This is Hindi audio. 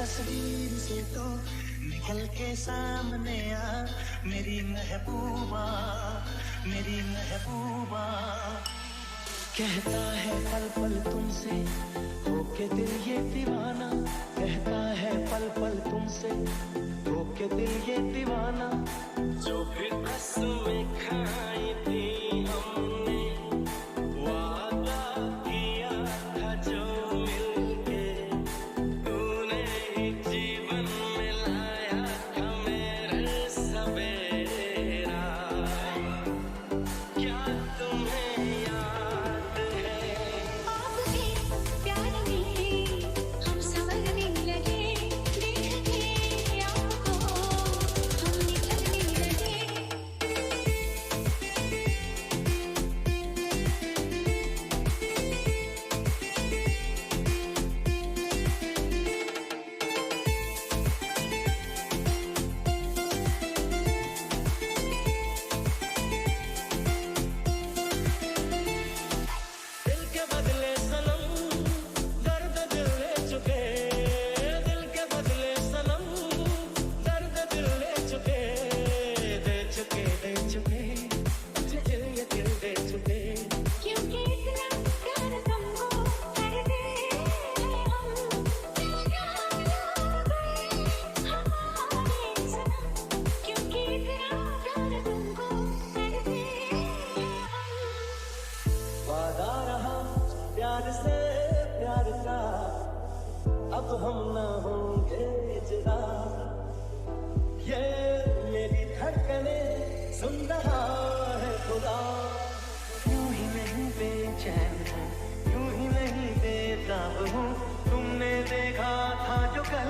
तस्वीर से तो निकल के सामने आ, मेरी महबूबा, मेरी महबूबा। कहता है पल पल तुमसे होके दिल ये दीवाना, कहता है पल पल तुमसे होके दिल ये दीवाना। जो भी कसमें खाई थी हमने, वादा किया था जो मिलके, तूने ही जीवन में लाया था मेरे सवेरा। क्या तुम्हें याद है? आपके प्यार में हम संवरने लगे, देख के आपको हम निखरने लगे। दिल के बदले सनम दर्द दिल ले चुके, दिल के बदले सनम दर्द दिल ले चुके, दे चुके, दे चुके, दिल ये दिल दे चुके। क्योंकि इतना प्यार तुमको करते हम, हमारे सनम। क्योंकि इतना प्यार तुमको करते हम। वादा रहा प्यार से प्यार का, अब हम न होंगे जुदा। ये मेरी धड़कने सुन रहा है खुदा। यूं ही नहीं बेचैन हूँ, यूं ही नहीं बेताब हूँ, तुमने देखा था जो कल